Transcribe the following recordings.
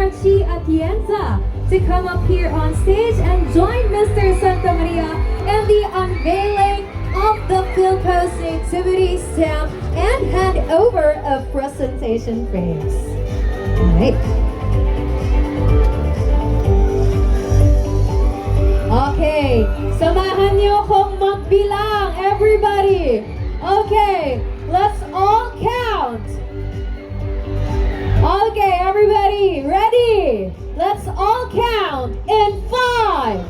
Archie Atienza to come up here on stage and join Mr. Santa Maria in the unveiling of the Philpost Nativity stamp and hand over of presentation frames. Alright. Okay, samahan niyo akong magbilang, everybody. Okay, let's all count. Okay, everybody, ready? Let's all count in 5,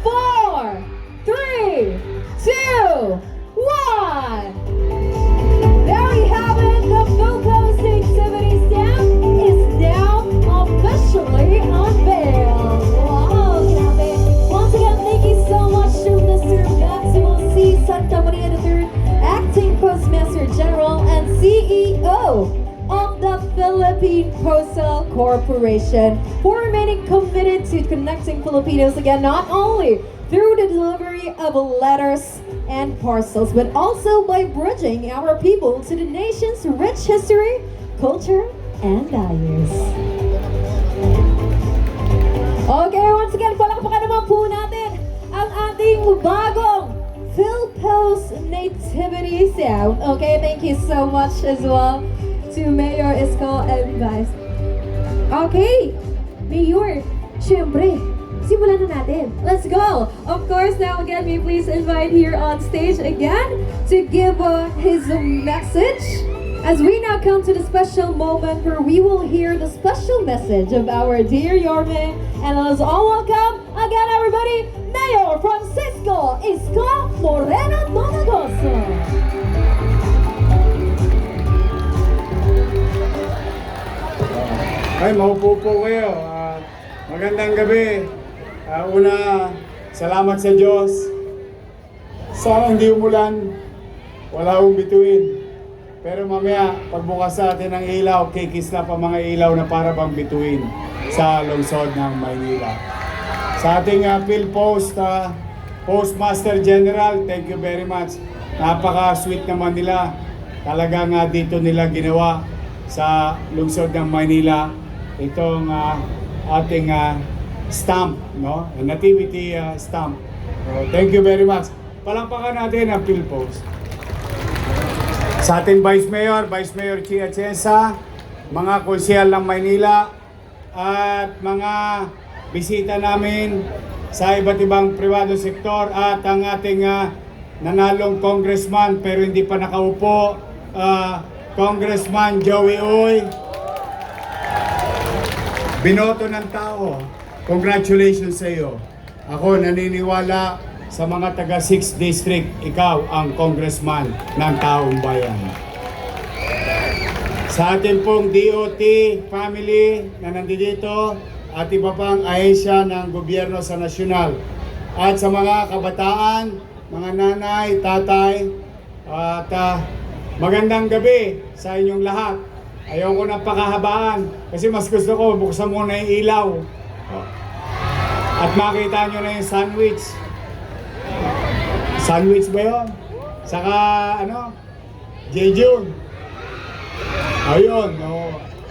4, 3, 2, 1. There we have it. The Philpost Nativity stamp is now officially unveiled. Wow, grabe. Once again, thank you so much to Mr. Maximo C. Santa Maria III, Acting Postmaster General and CEO of the Philippine Postal Corporation, for remaining committed to connecting Filipinos again, not only through the delivery of letters and parcels, but also by bridging our people to the nation's rich history, culture, and values. Okay, once again, palakpakan naman po natin ang ating bagong Philpost Nativity Sound. Okay, thank you so much as well to Mayor Isko and Vice. Okay, Mayor, syempre, simulan na natin. Let's go! Of course, now again, may please invite here on stage again to give his message as we now come to the special moment where we will hear the special message of our dear Yorme. And let's all welcome again, everybody, Mayor Francisco Isko Moreno Monagoso. Ay, maupo po kayo. Magandang gabi. Una, salamat sa Diyos. Sana hindi umulan. Wala akong bituin. Pero mamaya, pagbukas natin ng ilaw, kikis na pa mga ilaw na para bang bituin sa lungsod ng Maynila. Sa ating Philpost Postmaster General, thank you very much. Napaka-sweet naman nila. Talagang dito nila ginawa sa lungsod ng Maynila itong ating stamp, no? Nativity stamp. Thank you very much. Palakpakan natin ang Philpost. Sa ating Vice Mayor Chi Atienza, mga konsyal ng Maynila, at mga bisita namin sa iba't ibang pribado sektor, at ang ating nanalong congressman pero hindi pa nakaupo, Congressman Joey Uy. Binoto ng tao. Congratulations sa iyo. Ako naniniwala sa mga taga 6th District, ikaw ang congressman ng taong bayan. Sa ating pong DOT family na nandito at iba pang ahensya ng gobyerno sa nasyonal, at sa mga kabataan, mga nanay, tatay, at magandang gabi sa inyong lahat. Ayaw ko ng pakahabaan kasi mas gusto ko buksan muna yung ilaw. At makita nyo na yung sandwich. Sandwich ba yun? Saka Jejun. Ayun,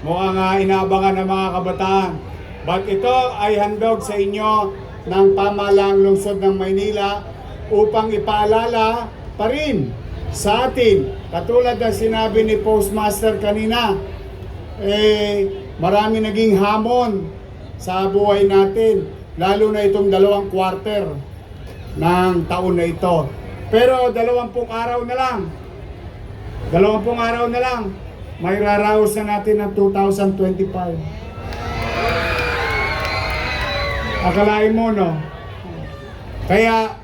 mukhang inaabangan ng mga kabataan. But ito ay handog sa inyo ng pamahalaang lungsod ng Maynila upang ipaalala pa rin sa atin, katulad na sinabi ni Postmaster kanina, marami naging hamon sa buhay natin, lalo na itong 2 quarter ng taon na ito. Pero 20 araw na lang, 20 araw na lang, may raraos na natin ng 2025. Akalain mo, no? Kaya,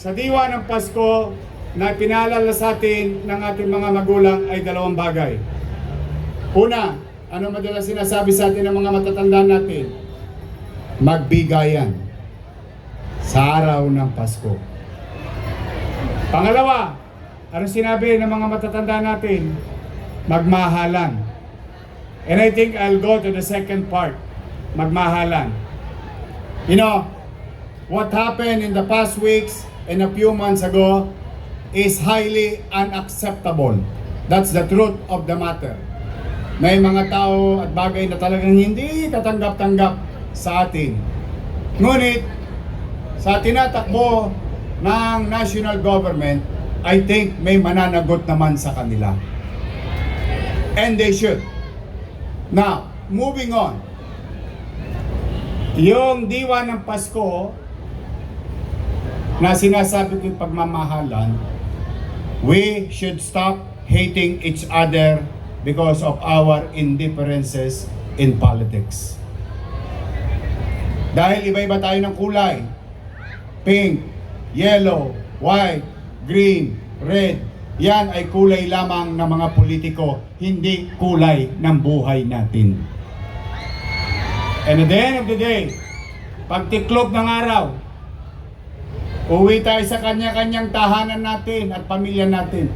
sa diwa ng Pasko, na pinaalala sa atin ng ating mga magulang ay 2 bagay. Una, ano madalas sinasabi sa atin ng mga matatanda natin? Magbigayan sa araw ng Pasko. Pangalawa, ano sinabi ng mga matatanda natin? Magmahalan. And I think I'll go to the second part. Magmahalan. You know, what happened in the past weeks and a few months ago is highly unacceptable. That's the truth of the matter. May mga tao at bagay na talagang hindi katanggap-tanggap sa atin. Ngunit, sa tinatakbo ng national government, I think may mananagot naman sa kanila. And they should. Now, moving on. Yung diwa ng Pasko na sinasabi ko yung pagmamahalan, we should stop hating each other because of our indifferences in politics. Dahil iba-iba tayo ng kulay. Pink, yellow, white, green, red. Yan ay kulay lamang ng mga politiko, hindi kulay ng buhay natin. And at the end of the day, pagtiklop ng araw, uwi tayo sa kanya-kanyang tahanan natin at pamilya natin.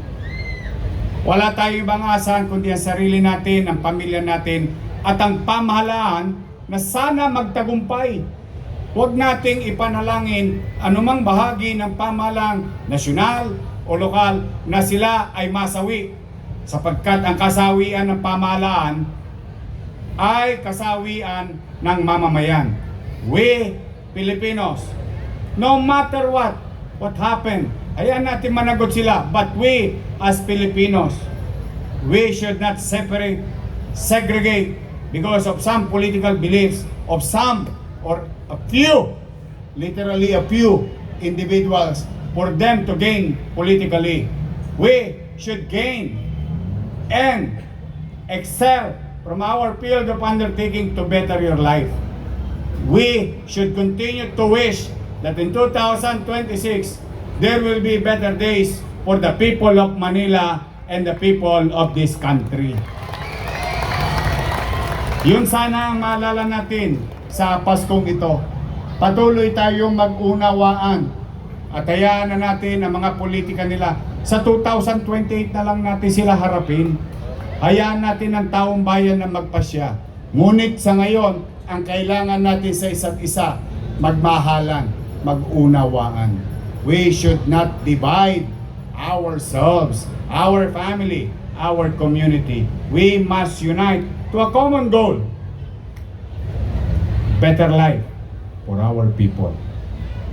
Wala tayong ibang asahan kundi ang sarili natin, ang pamilya natin, at ang pamahalaan na sana magtagumpay. Huwag nating ipanalangin anumang bahagi ng pamahalang nasyonal o lokal na sila ay masawi, sapagkat ang kasawian ng pamahalaan ay kasawian ng mamamayan. We, Filipinos, no matter what happened, ayan natin managot sila. But we, as Filipinos, we should not segregate because of some political beliefs of some or a few, literally a few individuals for them to gain politically. We should gain and excel from our field of undertaking to better your life. We should continue to wish that in 2026, there will be better days for the people of Manila and the people of this country. Yun sana ang maalala natin sa Paskong ito. Patuloy tayong mag-unawaan at hayaan na natin ang mga politika nila. Sa 2028 na lang natin sila harapin. Hayaan natin ang taong bayan na magpasya. Ngunit sa ngayon, ang kailangan natin sa isa't isa, magmahalan, mag-unawaan. We should not divide ourselves, our family, our community. We must unite to a common goal. Better life for our people.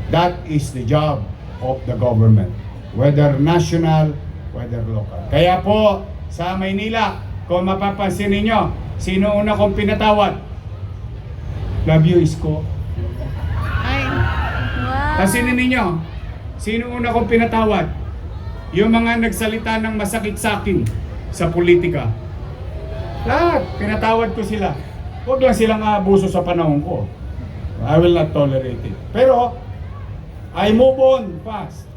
That is the job of the government, whether national, whether local. Kaya po, sa Maynila, kung mapapansin ninyo, sino una kong pinatawad? Love you, Isko. Pansinin ninyo, sino una kong pinatawad? Yung mga nagsalita ng masakit sa akin sa politika. Lahat, pinatawad ko sila. Huwag lang silang aabuso sa panahon ko. I will not tolerate it. Pero, I move on fast.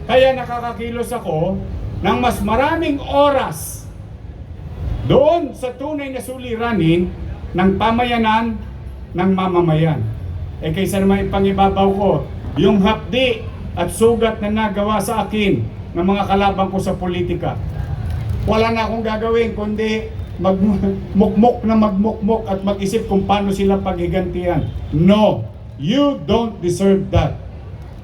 Kaya nakakakilos ako ng mas maraming oras doon sa tunay na suliranin ng pamayanan ng mamamayan. Eh kaysa naman ipangibabaw ko yung hapdi at sugat na nagawa sa akin ng mga kalaban ko sa politika. Wala na akong gagawin kundi magmukmok at mag-isip kung paano sila paghigantihan. No, you don't deserve that.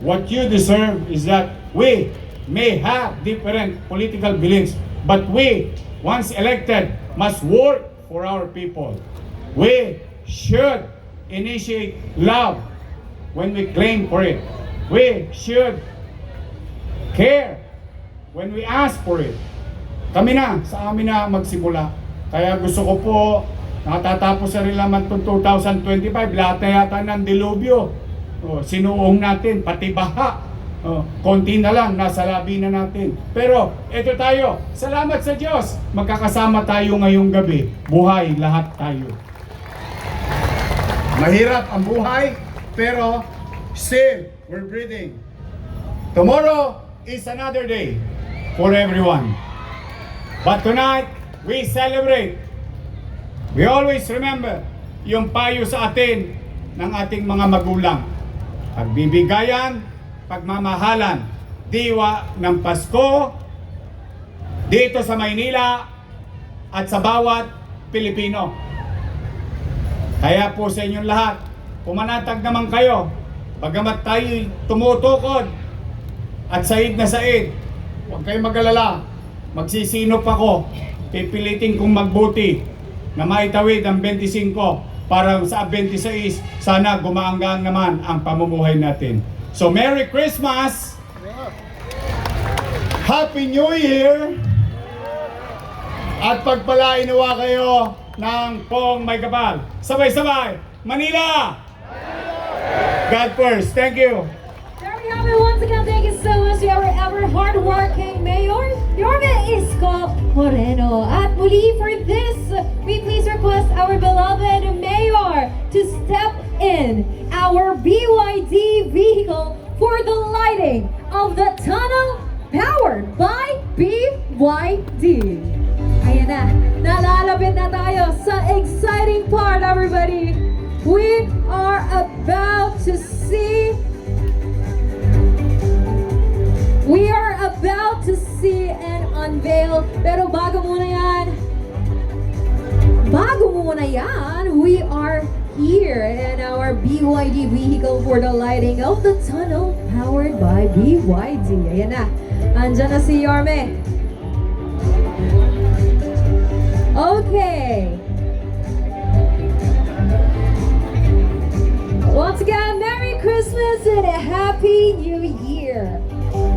What you deserve is that we may have different political beliefs, but we, once elected, must work for our people. We should initiate love when we claim for it. We should care when we ask for it. Kami na, sa amin na magsimula. Kaya gusto ko po, nakatatapos sa rin naman itong 2025, lahat na yata ng dilubyo. Sinuong natin, pati baha. Konti na lang, nasa labi na natin. Pero, eto tayo, salamat sa Diyos. Magkakasama tayo ngayong gabi. Buhay lahat tayo. Mahirap ang buhay, pero still, we're breathing. Tomorrow is another day for everyone. But tonight, we celebrate. We always remember yung payo sa atin ng ating mga magulang. Pagbibigayan, pagmamahalan, diwa ng Pasko, dito sa Maynila at sa bawat Pilipino. Kaya po sa inyong lahat, pumanatag naman kayo, bagamat tayo tumutukod at said na said, huwag kayong mag-alala, magsisinop ako, pipilitin kong magbuti na maitawid ang 25 para sa 26 sana gumaanggang naman ang pamumuhay natin. So Merry Christmas! Happy New Year! At pagpalain nawa kayo ng pong may kapal. Sabay-sabay! Manila! God first. Thank you. There we have it once again. Thank you so much to our ever hardworking Mayor, Yorme Isko Moreno. At muli for this, we please request our beloved Mayor to step in our BYD vehicle for the lighting of the tunnel powered by BYD. Ayan na, nalalapit na tayo sa exciting part, everybody. We are about to see and unveil. Pero bago muna yan, we are here in our BYD vehicle for the lighting of the tunnel powered by BYD. Ayan na, andyan na si Yorme. Okay. Once again, Merry Christmas and a Happy New Year!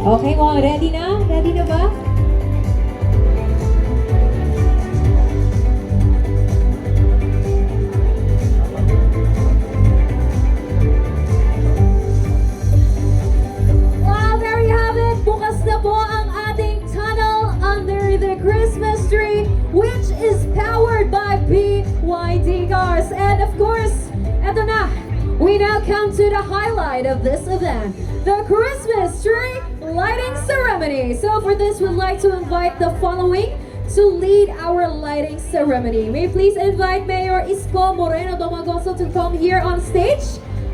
Okay, mga ready na? Ready na ba? Well, there you have it! Bukas na po ang ating tunnel under the Christmas tree, which is powered by BYD cars. And of course, eto na! We now come to the highlight of this event, the Christmas tree lighting ceremony. So for this, we'd like to invite the following to lead our lighting ceremony. May I please invite Mayor Isko Moreno Domagoso to come here on stage,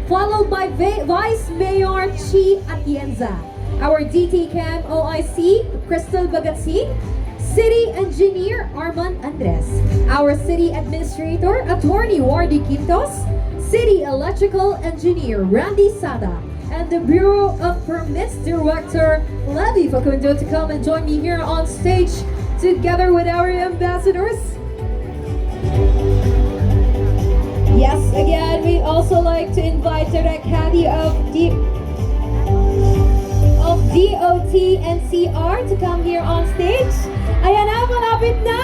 followed by Vice Mayor Chi Atienza, our DT Cam OIC, Crystal Bagasin, City Engineer Armand Andres, our City Administrator Attorney Wardy Quintos, City Electrical Engineer Randy Sada, and the Bureau of Permits Director Levy Facundo to come and join me here on stage together with our ambassadors. Yes, again, we'd also like to invite Direct Caddy of DOT NCR to come here on stage. Ayan na, malapit na!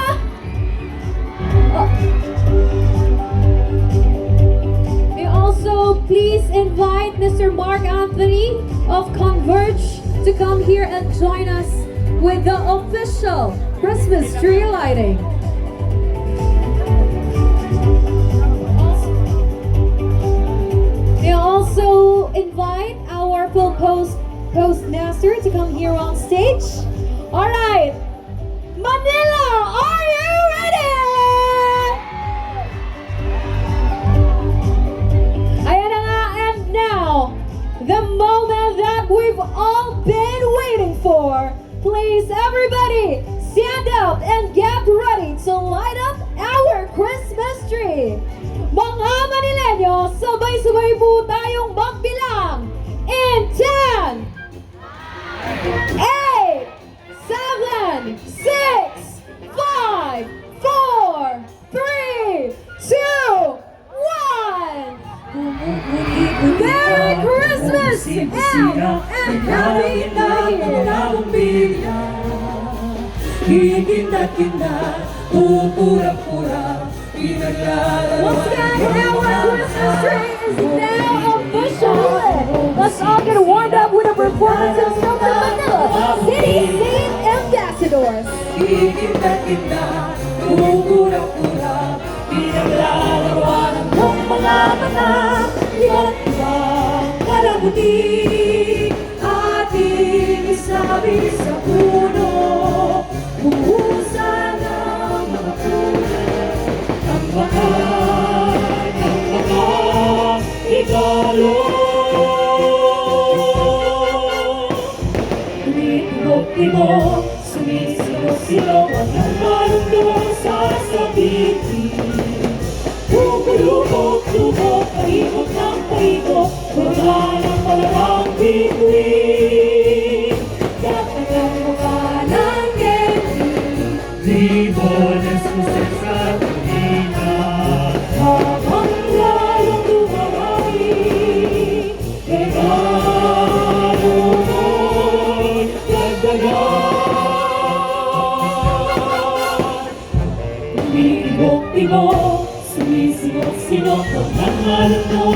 Also, please invite Mr. Mark Anthony of Converge to come here and join us with the official Christmas tree lighting. We also invite our full postmaster to come here on stage. All right, Manila, are you ready? The moment that we've all been waiting for. Please, everybody, stand up and get ready to light up our Christmas tree. Mga Manileño, sabay-sabay po tayong magbilang in 10, 8, 7, 6, 5, 4, 3, 2, 1. Merry Christmas and Happy New Year! Once again, our Christmas tree is now officially lit. Let's all get warmed up with a performance from the Manila City Saint Ambassadors. Pinaglalaroan ng mga mata, iba't iba, kalabuti, ating isabi sa puno, buhusan ng mga puno, ang bakat, igalo. Tumibok-tibok, sumisigaw-sigaw, at ang malundong sasabihin. Lubog-lubog, paikot ng paikot, wala ng malamang bituin. Gatagang Umiibok-ibok, sumisingot-sinok ang alon mo.